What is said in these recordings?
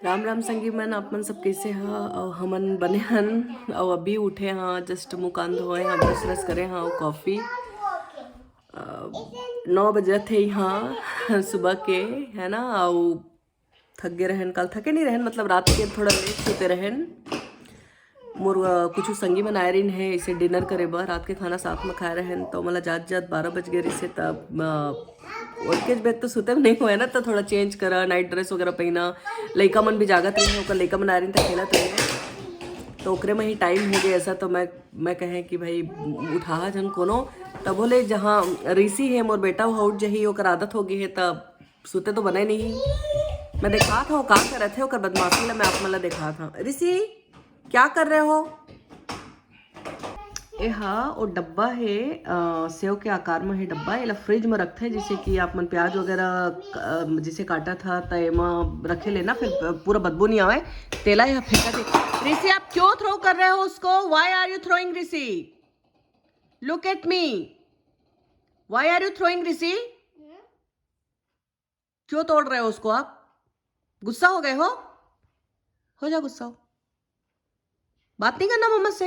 राम राम संगी मन आप मन सब कैसे हा और हमन बने हन और अभी उठे हाँ जस्ट मुँह कान धोए हाँ ब्रश व्रश करे हाँ और कॉफ़ी 9 बजे थे यहाँ सुबह के है ना। और थक गए रहन, कल थके नहीं रहन मतलब रात के थोड़ा लेट सोते रहन। मोर कुछ संगी मन आए रही है इसे डिनर करे बर, रात के खाना साथ में खाए रहन तो मला जात जात 12 बज गए रही से। तब उसके बेद तो सुते नहीं हुए ना तो थोड़ा चेंज करा, नाइट ड्रेस वगैरह पहना। लड़का मन भी जागत रही है, लड़का मन आ रही था खेलत रही तो ओकरे में ही टाइम हो गया ऐसा। तो मैं कहें कि भाई उठा जन कोनो तब बोले जहाँ ऋषि है मोर बेटा वो उठ जही, ओकर आदत हो गई है तब सुते तो बने नहीं। मैं देखा था वो का कर रहे थे ओकर बदमाशी ला, मैं आप मला देखा था। ऋषि क्या कर रहे हो? ये हाँ वो डब्बा है सेव के आकार में है डब्बा, ये फ्रिज में रखते हैं जैसे कि आप मन प्याज वगैरह जिसे काटा था तो एमा रखे लेना फिर पूरा बदबू नहीं आवे तेला या फेंका थे। ऋषि आप क्यों थ्रो कर रहे हो उसको? Why are you throwing Rishi? Look at me, why are you throwing Rishi? क्यों तोड़ रहे हो उसको आप? गुस्सा हो गए हो जा गुस्सा हो। बात नहीं करना मम्मा से,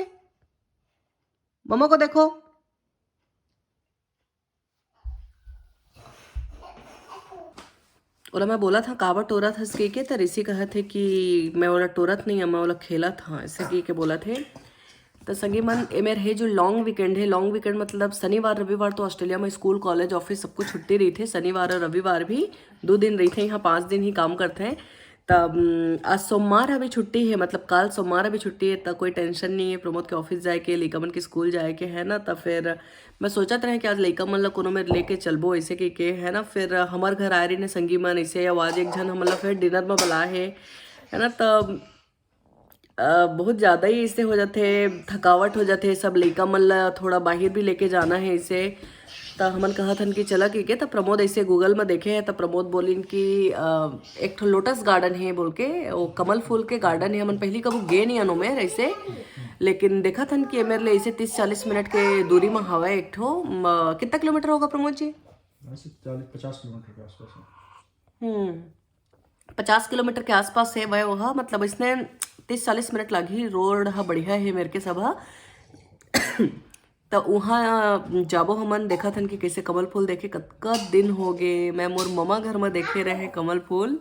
मम्मा को देखो। और मैं बोला था कावा टोरा था इसके के तो ऋषि कहा थे कि मैं बोला टोरत नहीं है, मैं बोला खेला था ऐसे के बोला थे। तो संगी मन ये मेरे है जो लॉन्ग वीकेंड है, लॉन्ग वीकेंड मतलब शनिवार रविवार तो ऑस्ट्रेलिया में स्कूल कॉलेज ऑफिस सबको छुट्टी रही थे, शनिवार और रविवार भी 2 दिन रही थे, यहाँ 5 दिन ही काम करते हैं। तब आज सोमवार अभी छुट्टी है, मतलब कल सोमवार अभी छुट्टी है तब कोई टेंशन नहीं है प्रमोद के ऑफिस जाए के लड़का मन के स्कूल जाए के है ना। तब फिर मैं सोचत रहे कि आज लड़का मन ला कोनो मेरे लेके चलबो ऐसे के है ना। फिर हमार घर आ रही ने संगी मन ऐसे आवाज एक जन हमला फिर डिनर में बुला है ना। तब बहुत ज़्यादा ही इससे हो जाते, थकावट हो जाते सब लड़का मन ला थोड़ा बाहर भी लेके जाना है इसे। तो हमन कहा था कि चला कि तब प्रमोद ऐसे गूगल में देखे हैं तब प्रमोद बोलिन कि एक ठो लोटस गार्डन है बोल के, वो कमल फूल के गार्डन है। हमन पहली कभी गे नहीं अनो में ऐसे, लेकिन देखा था कि मेरे लिए ऐसे 30-40 मिनट के दूरी में हवा एक ठो। कितना किलोमीटर होगा प्रमोद जी? 50 किलोमीटर के आसपास है। 50 किलोमीटर के आसपास है वह वहाँ, मतलब इसने 30-40 मिनट लगी। रोड हा बढ़िया है मेरे के सब। तो वहाँ जाबो हमन देखा था कि कैसे कमल फूल देखे कतका दिन हो गए। मैं मोर ममा घर में देखे रहे कमल फूल,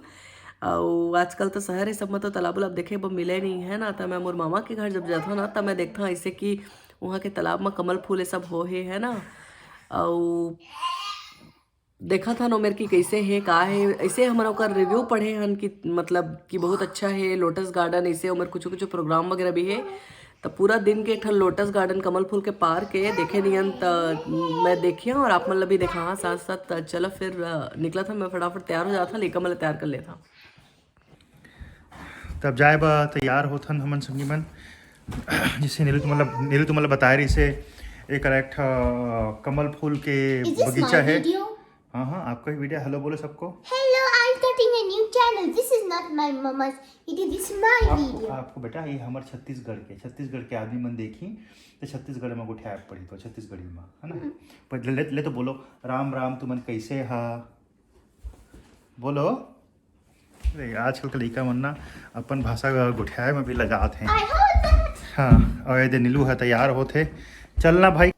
और आजकल तो शहर है सब में तो तालाब उलाब देखे वो मिले नहीं है ना। तो मैं मोर मामा के घर जब जाता ना तब मैं देखता ऐसे कि वहाँ के तालाब में कमल फूल ये सब हो है ना। और देखा था नो मेरे की कैसे है का है ऐसे हमारा का रिव्यू पढ़े हन कि मतलब कि बहुत अच्छा है लोटस गार्डन ऐसे। और कुछ कुछ प्रोग्राम वगैरह भी है तो पूरा दिन के ठल लोटस गार्डन कमल फूल के पार्क है देखे नियन। तो मैं देखी और आप मतलब भी देखा हाँ साथ साथ। चलो फिर निकला था, मैं फटाफट तैयार हो जाता लेकर मतलब तैयार कर लेता। तब जाए बा तैयार होथन हमन संगी मन जिसे नीलू तुम्हारा बताए रही से एक कमल फूल के बगीचा है। हाँ हाँ आपका ही वीडियो। हेलो बोलो सबको। Hello, I'm starting a new channel. This is not my mama's video. This is my video. आपको बेटा ये हमारे छत्तीसगढ़ के आदमी मन देखी तो छत्तीसगढ़ में गोठे ऐप पढ़ी तो छत्तीसगढ़ी में है ना। पर ले तो बोलो राम राम तुमन कैसे हा बोलो। अरे आजकल के लड़का मन ना अपन भाषा गुठियाए में भी लगात हैं। हाँ और ये नीलू है तैयार होते चलना भाई,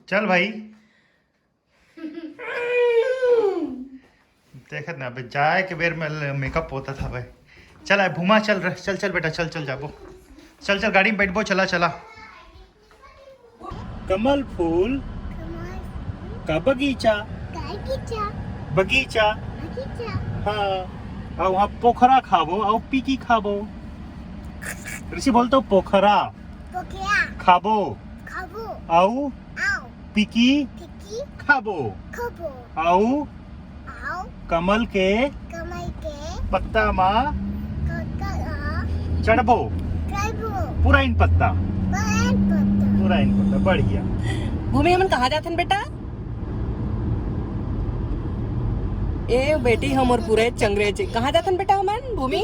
चल भाई। देखत ना अबे जाए के बेर में मेकअप होता था भाई। चल आए घुमा चल बेटा चल जाबो चल गाड़ी में बैठबो चला। कमल फूल का बगीचा हाँ और वहाँ पोखरा खाबो और पीकी खाबो। ऋषि बोलतो पोखरा खाबो आओ पीकी खाबो आओ कमल के पत्ता मा चढ़बो पूरा इन पत्ता बढ़िया। भूमि हमन कहाँ जाते हैं बेटा? ए बेटी हम और पूरे चंगरेज कहाँ जाते हैं बेटा हमन? भूमि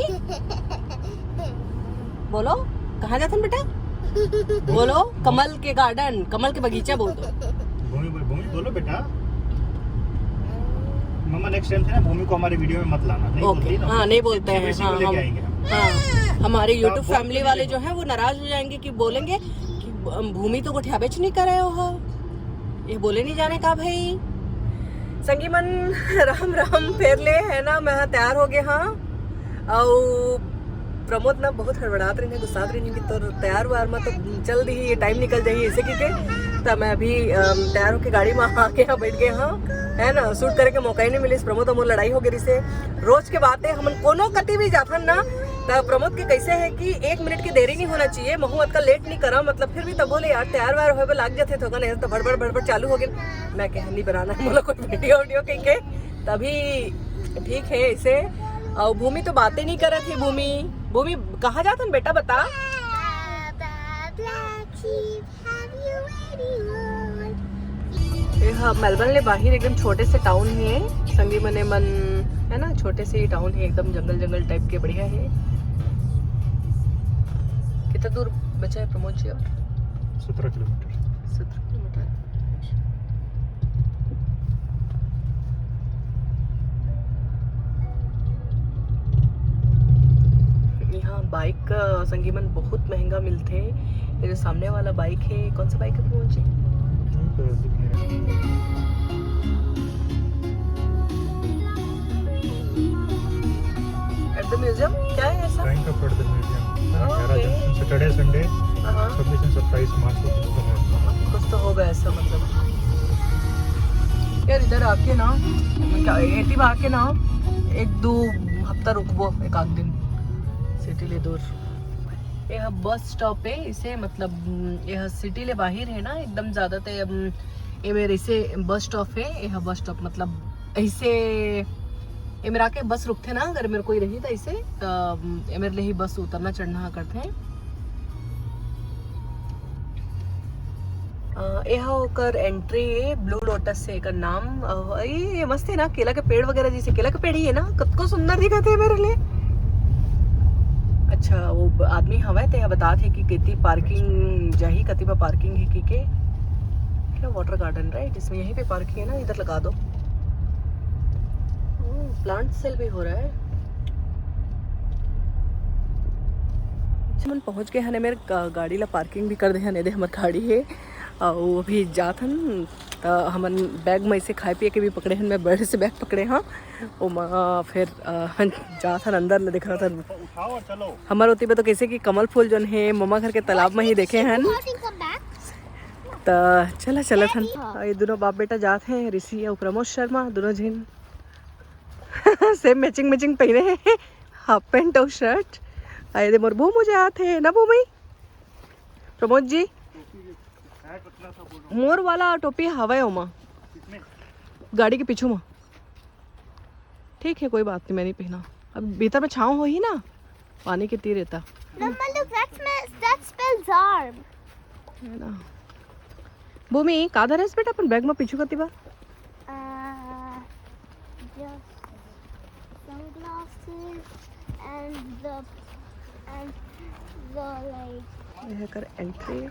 बोलो कहाँ जाते हैं बेटा? बोलो कमल के गार्डन, कमल के बगीचा बोल दो। भूमि बोलो बेटा। मम्मा नेक्स्ट टाइम से ना भूमि को हमारे वीडियो में मत लाना, नहीं ओके, बोलती ना। हाँ नहीं बोलते हैं, किसी हाँ को लेके हम आएंगे हम। हाँ हमारे यूट्यूब बहुत फैमिली वाले जो है वो नाराज हो जाएंगे कि बोलेंगे कि भूमि तो गोठिया बेच नहीं कर रहे हो, ये बोले नहीं जाने का भाई। संगी मन राम राम फेर ले है ना, मैं हाँ तैयार हो गए हाँ। और प्रमोद ना बहुत हड़बड़ात रही, गुस्सात रही कि तो तैयार हुआ मैं तो चल दी ये टाइम निकल जाइए ऐसे की तो मैं अभी तैयार होकर गाड़ी में आके यहाँ बैठ गए हाँ, है ना। शूट करे के मौका ही नहीं मिली, प्रमोद और लड़ाई हो गई से। रोज के बात है हम कोनो कति भी जाथन ना तो प्रमोद के कैसे है कि 1 मिनट की देरी नहीं होना चाहिए, महूत का लेट नहीं करा मतलब फिर भी तब बोले यार तैयार वार हो लाग जाते तो नहीं तो बड़बड़ चालू हो गए। मैं कह नहीं बनाना है बोला कोई वीडियो कहीं के तभी ठीक है ऐसे। और भूमि तो बातें नहीं कर रही थी। भूमि कहाँ जाता बेटा बता। हाँ मेलबर्न ले बाहर एकदम छोटे से टाउन है, संगी मने मन है ना, छोटे से ही टाउन है एकदम जंगल टाइप के, बढ़िया है। कितना दूर बचा है प्रमोद जी? और 17 किलोमीटर। 17 किलोमीटर। यहाँ बाइक संगीमन बहुत महंगा मिलते हैं। ये जो सामने वाला बाइक है, कौन सा बाइक है Pramod ji? At the museum क्या है ऐसा? Bank of Baroda museum. Okay. Saturday Sunday हाँ 26 और 27 मार्च को खुलता है। कुछ तो होगा ऐसा मतलब। यार इधर आके ना क्या एटी में आके ना 1-2 हफ्ता रुकबो, एक आध दिन सिटी ले दूर। यह बस स्टॉप है इसे मतलब यह सिटी ले बाहर है ना एकदम ज्यादा ते ये मेरे इसे बस स्टॉप है। यह बस स्टॉप मतलब ऐसे ये मेरा के बस रुकते ना अगर मेरे कोई रही था इसे तो ये मेरे लिए ही बस उतरना चढ़ना करते हैं। यह होकर एंट्री है ब्लू लोटस से एकर नाम। ये मस्त है ना, केला के पेड़ वगैरह जैसे केला के पेड़ ही है ना, कतको सुंदर दिखते है मेरे लिए। अच्छा वो आदमी हवा थे बता थे कि कितनी पार्किंग जाही, कति पर पार्किंग है की के क्या वाटर गार्डन राइट, इसमें यहीं पे पार्किंग है ना, इधर लगा दो। प्लांट सेल भी हो रहा है। मन पहुंच गए हने मेरे गाड़ी ला पार्किंग भी कर दे हने दे हमार गाड़ी है। और अभी जात हन तो हमन बैग में से खाए पिए के भी पकड़े हन, मैं बड़े से बैग पकड़े हाँ और फिर जात हन अंदर ले दिख रहा था। उठाओ और चलो। हमारे होती तो कैसे कि कमल फूल जो है मम्मा घर के तालाब में ही देखे हन तो चला हन। ये दोनों बाप बेटा जात हैं, ऋषि और प्रमोद शर्मा दोनों जिन सेम मैचिंग पहने हैं, हाफ पैंट और शर्ट। आए दे मोर बू मुझे आते हैं ना भूमि प्रमोद जी। मोर वाला टोपी हवा है उमा गाड़ी के पीछू में। ठीक है कोई बात नहीं, मैं नहीं पहना। अब भीतर में छाँव हो ही ना, पानी के तीर रहता है ना। भूमि का धर है बेटा अपन बैग में पीछू करती बा? यह कर एंट्री।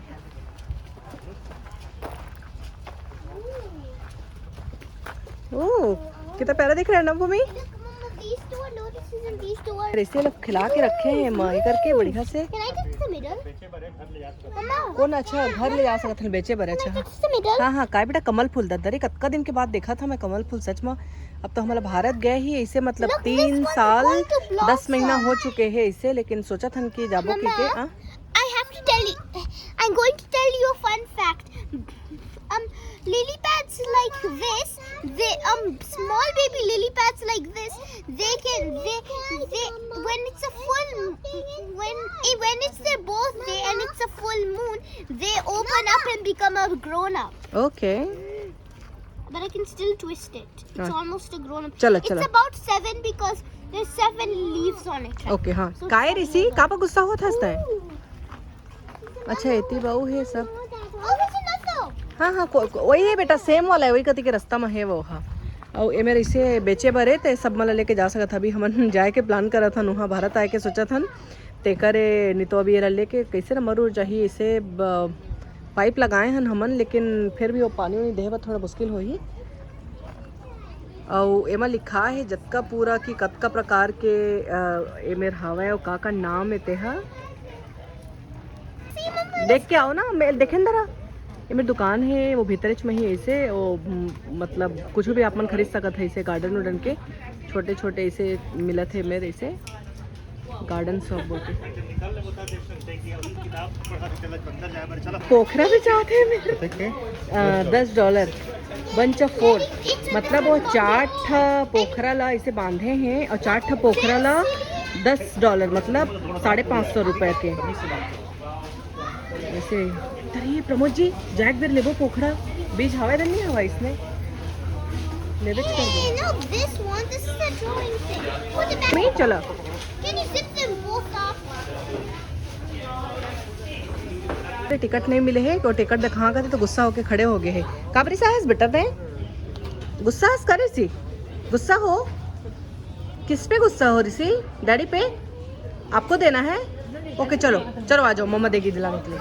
ओह कितना प्यारा दिख रहा है ना भूमि। ऐसे लोग खिला के रखे हैं माई करके बढ़िया से। कौन अच्छा घर ले जा सकते हैं बेचे बड़े। अच्छा हाँ काय बेटा कमल फूल दर कतका दिन के बाद देखा था मैं कमल फूल सच में। अब तो हमारा भारत गए ही ऐसे मतलब 3 साल 10 महीना हो चुके हैं इसे, लेकिन सोचा था कि जाबो के I have to tell you, I'm going to tell you a fun fact. Lily pads like this, they small baby lily pads like this, they when it's a when it's their birthday and it's a full moon, they open up and become a grown up. Okay. But I can still twist it. It's almost a grown up. चलो It's about 7 because there's 7 leaves on it. Right? Okay हाँ काय ऋषि का गुस्सा हुआ था हंसता है। अच्छा इतनी बहू है सब। Oh, there's another. हाँ वही है बेटा सेम वाला है, वही कति के रास्ता में है वो। हाँ और ये मेरे इसे बेचे बरे थे सब मला लेके जा सकता था। अभी हम जाए के प्लान करा था वहाँ भारत आए के सोचा था ते करे नहीं तो अभी ये लेके कैसे ना मरू चाहिए इसे पाइप लगाए हैं हमन, लेकिन फिर भी वो पानी नहीं देवे थोड़ा मुश्किल हो ही। और एमा लिखा है जतका पूरा की कतका प्रकार के एमेर हवे और का नाम है तेहा देख के आओ ना मैं देखें जरा ये मेरी दुकान है वो भीतरच में ही ऐसे वो मतलब कुछ भी आप मन खरीद सकत है ऐसे गार्डन उर्डन के छोटे छोटे ऐसे मिलत है मेरे ऐसे गार्डन शॉप बोलते पोखरा भी चाहते हैं मेरे $10 बंच ऑफ 4 मतलब वो 4 पोखरा ला इसे बांधे हैं और 4 पोखरा ला $10 मतलब 550 रुपए के ऐसे। अरे प्रमोद जी जैक बेर लेबो पोखरा बीज हवा नहीं हवा इसमें लेबे कर दो। No, this one. This is the drawing thing. Put it back. नहीं चला Can you zip them both up? Ticket नहीं मिले है तो टिकट दिखा कर तो गुस्सा होके खड़े हो गए हैं काबरी साहस बेटा थे गुस्सा करे सी गुस्सा हो किस पे गुस्सा हो ऋषि डैडी पे आपको देना है ओके चलो चलो आ जाओ मम्मा देगी दिलाने के लिए।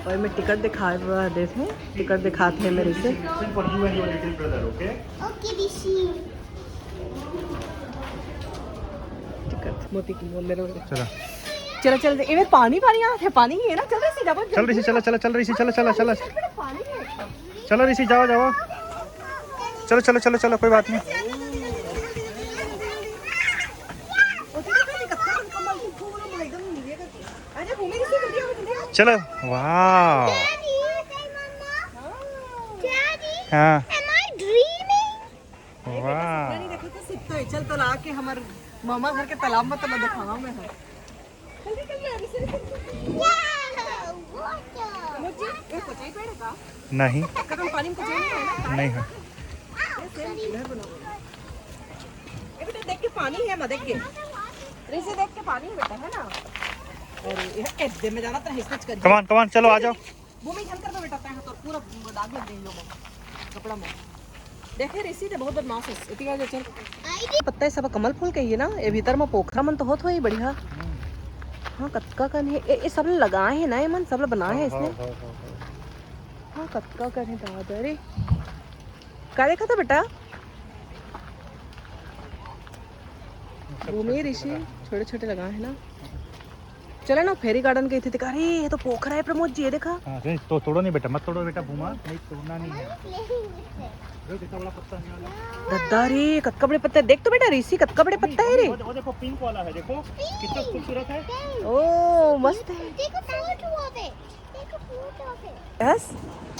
और मैं टिकट दिखा देते हैं टिकट दिखाते हैं मेरे से Okay, Rishi. टिकट मोती की बोल मेरे चला चलो चल ये पानी पानी आ है पानी है ना चल रही सीधा चल ऋषि चला चला चल ऋषि चला चला चला पानी है चलो ऋषि जाओ जाओ चलो चलो चलो चलो कोई बात नहीं चलो वाह Daddy. Hey, Mama. Daddy. हाँ Am I dreaming? वाह नहीं देखो तो सिद्ध है चल तो ला के हमारे मामा घर के तालाब में तो मैं दिखावा मैं है Yeah. Water. मुझे ये पचाई पड़ेगा नहीं कदम पानी में पचाई नहीं है ना नहीं है इधर बनाओ ये बेटा देख के पानी है मैं देख के ऋषि देख के पानी है बेटा है ना और ये दे में जाना तो हिस्सेच कर कमान चलो आ जाओ भूमि झल कर दो बेटा तय तो पूरा दाग लग देंगे लोगों कपड़ा में देखे ऋषि तो बहुत बदमाश है इतनी आगे चल पत्ता है सब कमल फूल के ही है ना ये भीतर में पोखरा मन तो होत होई बढ़िया हाँ कतका कन है ये सब लगाए हैं ना ये मन सब बनाए हैं इसने हाँ कतका कन है दादा रे क्या देखा था बेटा भूमि ऋषि छोटे छोटे लगाए हैं ना चले ना फेरी गार्डन गई थी अरे ये तो पोखरा है प्रमोद जी ये देखा हाँ तो तोड़ो नहीं बेटा मत तोड़ो बेटा भूमा नहीं तोड़ना नहीं है Playing with it. कितना बड़ा पत्ता है वाला दद्दा रे कतका बड़े पत्ता है देख तो बेटा ऋषि कतका बड़े पत्ता है रे वो देखो पिंक वाला है देखो कितना खूबसूरत है ओ मस्त है Take a photo of it. Take a photo of it. Yes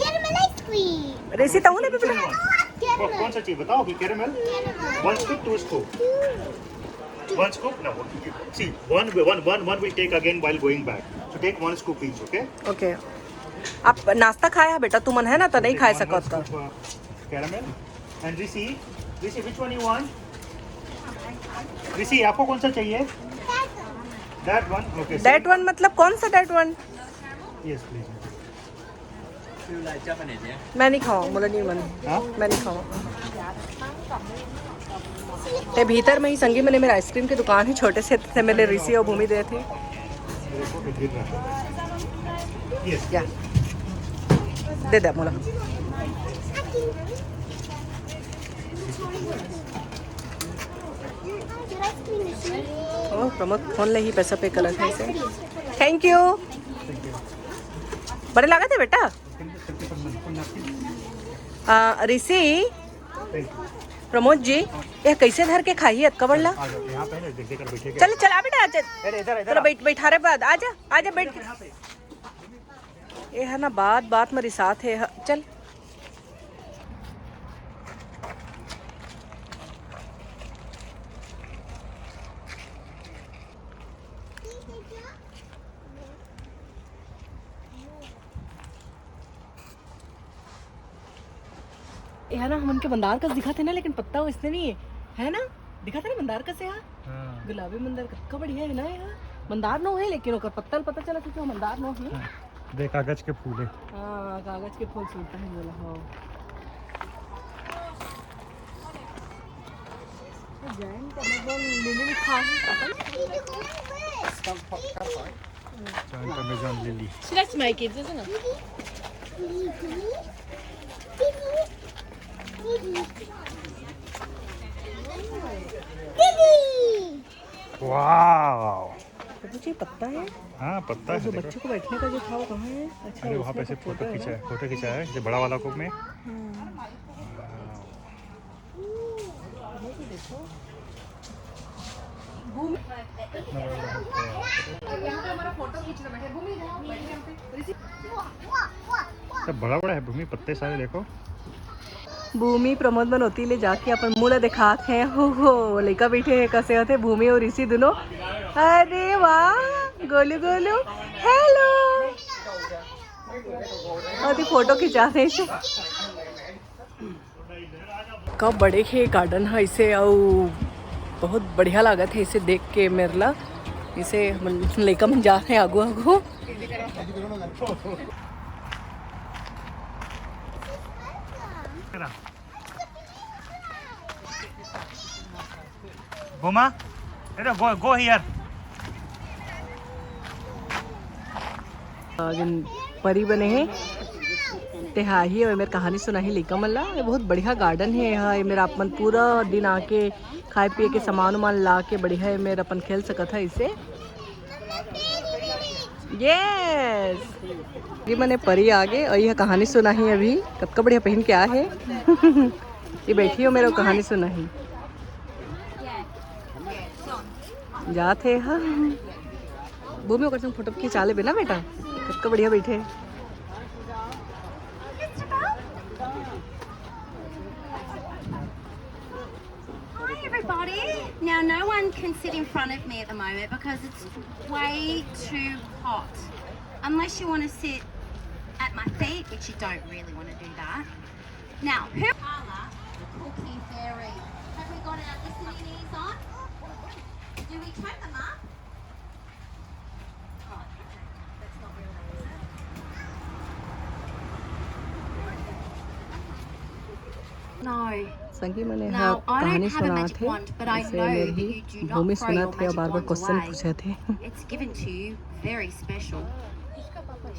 Caramel ice cream. ऋषि ताऊ ने भी बेटा Caramel. कौन सा चाहिए बताओ अभी caramel Caramel. 1 scoop 2 scoop 1 scoop no see one will take again while going back so take 1 scoop each okay okay आप नाश्ता खाया बेटा तू मन है ना तो नहीं खा सकत का caramel and Rishi which one you want Rishi आपको कौन सा चाहिए that one okay date one मतलब कौन सा डेट वन yes please मैं नहीं खाऊं बोला नहीं मन हाँ मैं नहीं खाऊं ते भीतर में ही संगी मैंने मेरा आइसक्रीम की दुकान ही छोटे से थे मेरे ऋषि और भूमि दे थे yes या दे दे मोला ओ प्रमोद फोन ले ही पैसा पे कलर है इसे थैंक यू बड़े लगा थे बेटा ऋषि प्रमोद जी ये कैसे धर के खाई है कबड़ला यहाँ पे ना देख कर बैठे चल चल आ बेटा आजा इधर चलो बैठा रहे बाद आजा आजा बैठ के ये है ना बात मेरी साथ है चल ये है ना हम उनके मंदार का दिखा थे ना लेकिन पत्ता वो इसने नहीं है ना दिखा था ना मंदार का से यहाँ हाँ गुलाबी मंदार का बढ़िया है ना यहाँ मंदार नो है लेकिन ओकर पत्ता पता चला कि मंदार नो है देख कागज के फूल है हाँ कागज के फूल सूखता है बोला हाँ जैन का मतलब लिली लिखा है joint Amazon lily So that's my kids, isn't it? वाह, मुझे पत्ता है। हाँ पत्ता है जो देखो। बच्चों को बैठने का जो था वो कहाँ है? अच्छा, अरे वहाँ पे उसमें से तो फोटो है खींचा ना? है, फोटो खींचा है ये बड़ा वाला कुक में। सब बड़ा बड़ा है भूमि, पत्ते सारे देखो। भूमि प्रमोद मन होती ले जाके अपन मुँह दिखात हैं हो लड़का बैठे है कसे होते भूमि और ऋषि दोनों। अरे वाह गोलू गोलू हेलो और फोटो खिंचा रहे थे। कब बड़े के गार्डन है इसे और बहुत बढ़िया लागत है इसे देख के मेरे ला। इसे लड़का मन जा रहे हैं आगू आगू। Boma, go here. जिन परी बने हैं ते हा ही और मेरी कहानी सुना ही लिखा मल्ला। ये बहुत बढ़िया गार्डन है यहाँ। ये मेरा अपन पूरा दिन आके खाए पिए के सामान उमान ला के बढ़िया है मेरा अपन खेल सकता है इसे। यस ये मैंने परी आगे और यह कहानी सुना ही अभी कब का बढ़िया पहन के आ है। ये बैठी हो मेरा कहानी सुना ही जाते हाँ भूमि ओकर संग फोटो खिंचा ले ना बेटा कब का बढ़िया बैठे। Hi everybody! Now no one can sit in front of me at the moment because it's way too hot. Unless you want to sit at my feet, which you don't really want to do that. Now, who Carla, the cookie fairy. Have we got our listening ears on? Do we turn them up? Oh, okay. That's not real, is it? No. संगी मैंने Now, हाँ I don't कहानी have a सुना magic थे wand, but I इसे know मेरी that you do Bhumi not throw सुना your थे और magic बार बार wands क्वेश्चन away. पूछे थे। It's given to you very special.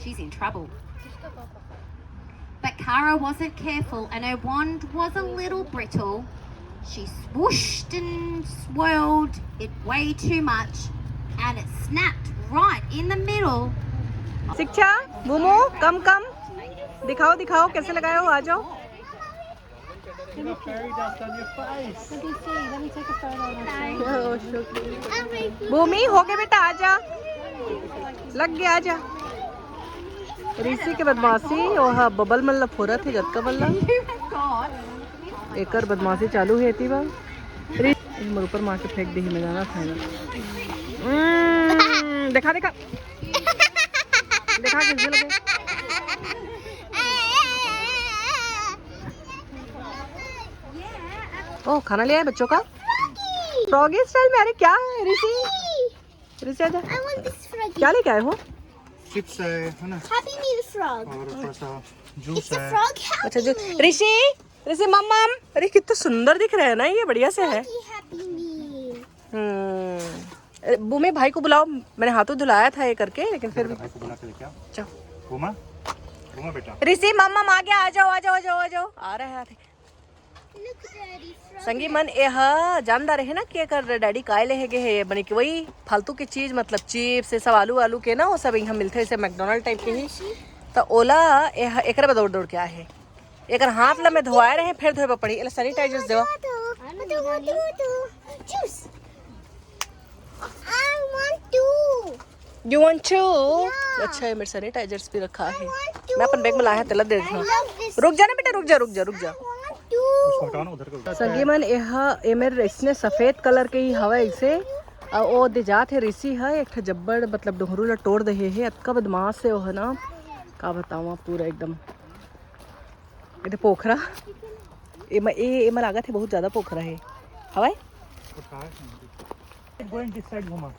She's in trouble. But Kara wasn't careful and her wand was a little brittle. She swooshed and swirled it way too much and it snapped right in the middle. शिक्षा भूमो कम कम दिखाओ दिखाओ कैसे लगाए हो आ जाओ। भूमि हो गए बेटा आजा लग गया आजा। ऋषि के बदमाशी और हाँ बबल मल्ला फोरा थे जत का मल्ला एकर बदमाशी चालू है थी बार मेरे ऊपर मार के फेंक दी मैं जाना था। देखा देखा देखा किस लगे। ओ खाना लिया है बच्चों का फ्रॉगी स्टाइल में। अरे क्या है ऋषि ऋषि आजा I want this froggy. क्या लेके आए हो? चिप्स है ना Happy Meal frog. और थोड़ा सा It's जूस a है। frog Happy अच्छा जो Meal. ऋषि ऋषि मम्मम अरे कितना सुंदर दिख रहा है ना ये बढ़िया से है। Happy Meal. भूमि भाई को बुलाओ मैंने हाथों धुलाया था ये करके लेकिन फिर भी भाई को बुला के लेके आओ। चलो घूमा घूमा बेटा। ऋषि मम्मम आ गया आ जाओ आ जाओ आ जाओ आ जाओ आ रहा है। Look, Daddy frog. संगी मन यह जानदार है ना कि कर डैडी काय ले है ये बने कि वही फालतू की चीज मतलब चिप्स सब आलू आलू के ना वो सब यहाँ मिलते हैं मैकडोनल्ड टाइप के ही। तो ओला एक दौड़ दौड़ के आए है एक हाथ ला में धोआए रहे फिर धोए पड़ी सैनिटाइजर देवा। Juice. I want to. You want to अच्छा है मेरे सैनिटाइजर्स भी रखा है मैं अपन बैग में लाया तेला दे I देता। love this. रुक जा ना बेटा रुक जा रुक जा रुक जा। I want to. उसको हटाओ ना उधर का। संगी मन ये मेरे इसने सफेद कलर के ही हवा इसे और वो दे जात है ऋषि है एक ठो जब्बड़ मतलब डोहरू ला तोड़ दे है अतका बदमाश से वो है ना का बताऊँ पूरा एकदम ये पोखरा ये में लागत है बहुत ज्यादा पोखरा है हवाई। गोइंग दिस साइड घूमा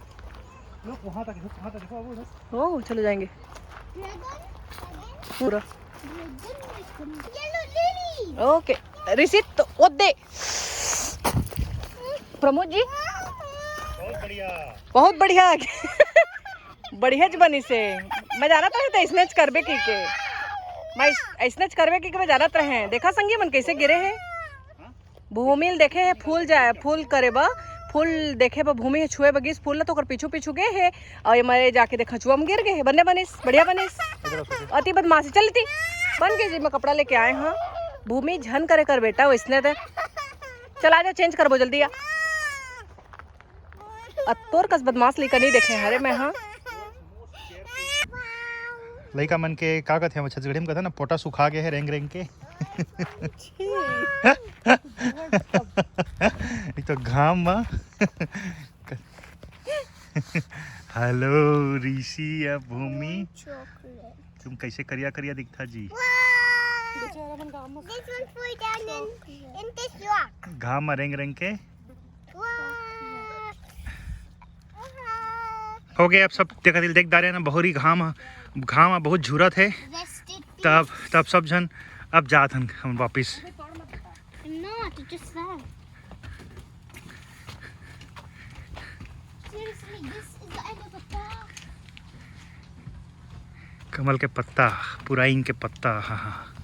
लोग वहां तक देखो अब उधर। ओ चले जाएंगे पूरा Yellow lily. ओके ऋषि तो वो दे प्रमोद जी बहुत बढ़िया। बहुत बढ़िया बढ़िया बनी से मैं जानत रहे तो स्नेच करबे की के मैं स्नेच करबे की के मैं जानत रहे देखा संगी मन कैसे गिरे है भूमिल देखे है फूल जाए फूल करे बा फूल देखे बा भूमि छुए बगिस फूल ला तो ओकर पीछू पीछू गए है और ये मारे जाके देखा चुआ में गिर गए है बन्ने बनिस बढ़िया बनिस अति बदमाशी चलती बन के जी मैं कपड़ा लेके आए हाँ भूमि झन करे कर बेटा वैसने थे चल आ जा चेंज करबो जल्दी आ तोर कस बदमाश लेकर नहीं देखे हरे मैं हाँ लड़का मन के का कहते हैं छत्तीसगढ़ी में कहते हैं ना पोटा सुखा गए है रेंग रेंग के एक तो घाम में हेलो ऋषि या भूमि तुम कैसे करिया करिया दिखता जी घाम में रेंग रेंग के हो गए अब सब देखा देख दा रहे ना बहुरी घाम बहुत झूरत है तब सब जन अब जात हन हम वापिस कमल के पत्ता पुराइन के पत्ता हाँ हाँ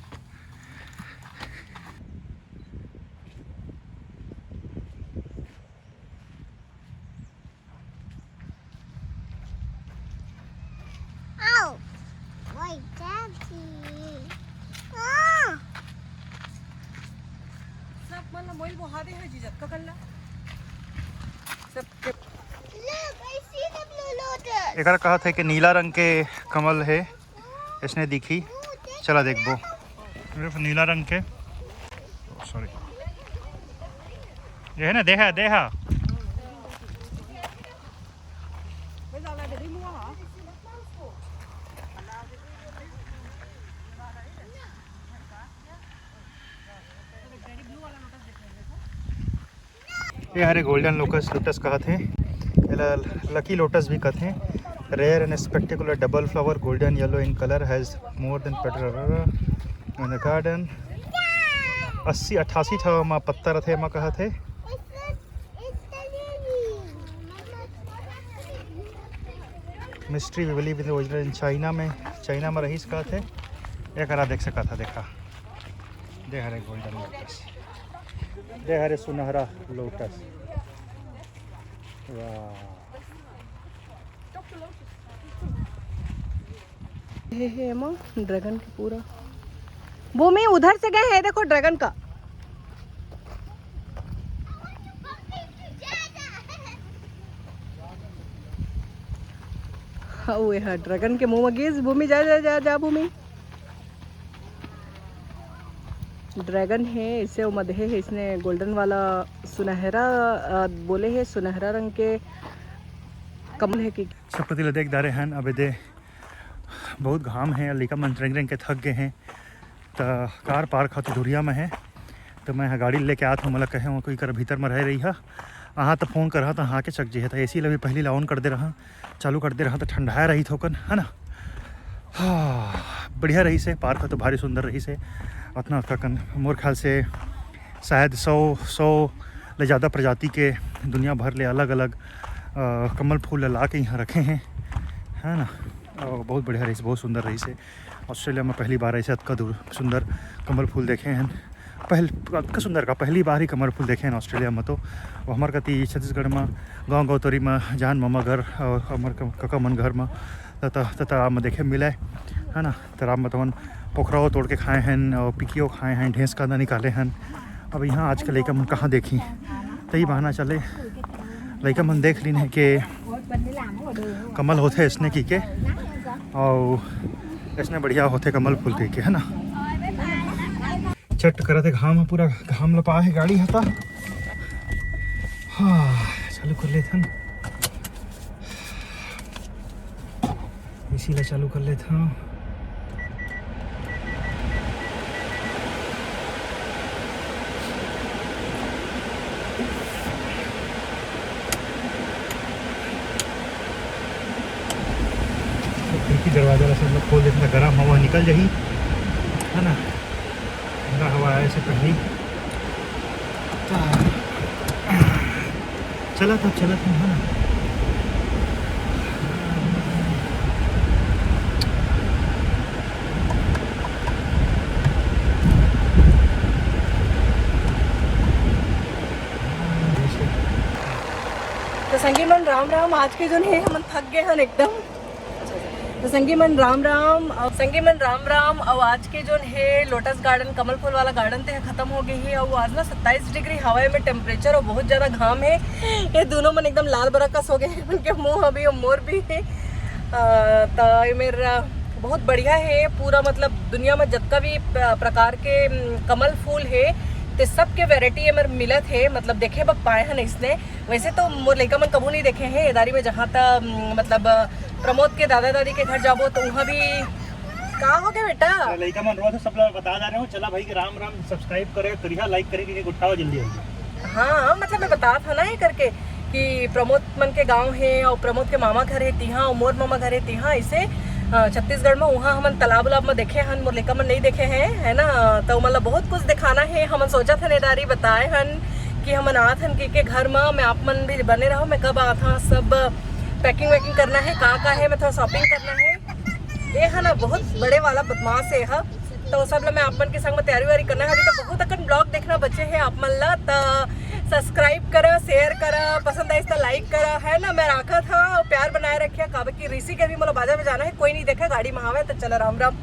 एक कहा था कि नीला रंग के कमल है इसने दिखी चला देखबो नीला रंग के सॉरी ये है ना देहा देहा ये हरे गोल्डन लोटस कहते हैं लकी लोटस भी कहते हैं rare and spectacular double flower golden yellow in colour has more than petal in the garden 80-88 ठा मा पत्ता रथे मा कहते mystery we believe in the original in China में रहीस कहते एक हरा देख सका था देखा दे हरे गोल्डन लोटस दे हरे सुनहरा लोटस वाह है माँ ड्रैगन के पूरा भूमि उधर से गए हैं देखो ड्रैगन का हाँ वो है ड्रैगन के मुंह में गिस भूमि जा जा जा जा भूमि ड्रैगन है इसे वो मधे है इसने गोल्डन वाला सुनहरा बोले है सुनहरा रंग के कमल है कि सब देख दारे हैं अबे दे बहुत घाम है लिका मन रेंग रेंग के थक गए हैं तो कार पार्क खाती धुरिया में है तो मैं गाड़ी लेके आया था मतलब कहे वहाँ कोई कर भीतर में रह रही है अहाँ तो फ़ोन कर रहा था हाँ के चक जी है तो ए सी लभी पहली ला ऑन कर दे रहा चालू कर दे रहा तो ठंडाया रही थोकन है ना हाँ बढ़िया रही से पार्क तो भारी सुंदर रही से उतना कन मोर ख्याल से शायद 100 ले ज़्यादा प्रजाति के दुनिया भर ले अलग अलग कमल फूल ला के यहाँ रखे हैं है ना और बहुत बढ़िया रही से बहुत सुंदर रही से ऑस्ट्रेलिया में पहली बार ऐसे अतका सुंदर कमल फूल देखे हैं अतका सुंदर का पहली बार ही कमल फूल देखे हैं ऑस्ट्रेलिया में तो हमार कति छत्तीसगढ़ में गाँव गौतरी में जहाँ मामा घर और हमार कका मन घर में तथा में देखे मिले है ना तराब में तवन पोखराओ तोड़ के खाए हैं और पिकियो खाए हैं ढेंस का निकाले हैं अब यहाँ आज के लड़का मन कहाँ देखी तो ही बहाना चले लड़का मन देख ली है कि कमल होते इसने की के और इसने बढ़िया होते कमल फूल के है ना चट करते घाम पूरा घाम लपा है गाड़ी हता हाँ चालू कर लेते इसीलिए चालू कर लेते हैं दरवाजा से मतलब खोल देते गर्म हवा निकल जाही है ना ठंडा हवा आए से पहले चला था है ना तो संगी मन राम राम, आज के जो है हम थक गए हैं एकदम। तो संगी मन राम राम, और आज के जो है लोटस गार्डन, कमल फूल वाला गार्डन थे खत्म हो गई है। और आज ना 27 डिग्री हवा में टेम्परेचर और बहुत ज़्यादा घाम है। ये दोनों मन एकदम लाल बरकस हो गए हैं, उनके मुँह अभी और मोर भी है। तो ये मेरा बहुत बढ़िया है पूरा, मतलब दुनिया में जितना भी प्रकार के कमल फूल है तो सबके वेराइटी मेरे मिलत है, मतलब देखे बक पाए हैं इसने। वैसे तो मोर लड़का मन कबू नहीं देखे हैं इदारी में, जहाँ तक मतलब प्रमोद के दादा दादी के घर जाबो तो वहाँ भी कहाँ हो गया बेटा लड़का मन रोज सब लोग बता जा रहे हो। चला भाई कि राम राम, सब्सक्राइब करे, करिया लाइक करे कि उठाओ जल्दी जल्दी। हाँ मतलब मैं बता था ना ये करके कि प्रमोद मन के गांव है और प्रमोद के मामा घर है तिहा और मोर मामा घर है तिहा। इसे छत्तीसगढ़ में वहाँ हम तालाब उलाब में देखे हन, मोर लेका मन नहीं देखे हैं है ना। तो मतलब बहुत कुछ दिखाना है। हम सोचा था नेदारी बताए हन कि हम आत हन के घर में, मैं आप मन भी बने रहो, मैं कब आता, सब पैकिंग वैकिंग करना है, का है, मैं थोड़ा शॉपिंग करना है। ये है ना बहुत बड़े वाला बदमाश है हा। तो सब मैं आप मन के संग में तैयारी वारी करना है। अभी तो बहुत अकन ब्लॉग देखना बच्चे हैं आप मन ला। तो सब्सक्राइब करा, शेयर करा, पसंद आई तो लाइक करा है ना। मैं रखा था और प्यार बनाए रखिया काबे की ऋषि के भी मतलब बाजा में जाना है, कोई नहीं देखा गाड़ी में आवे तो चला राम राम।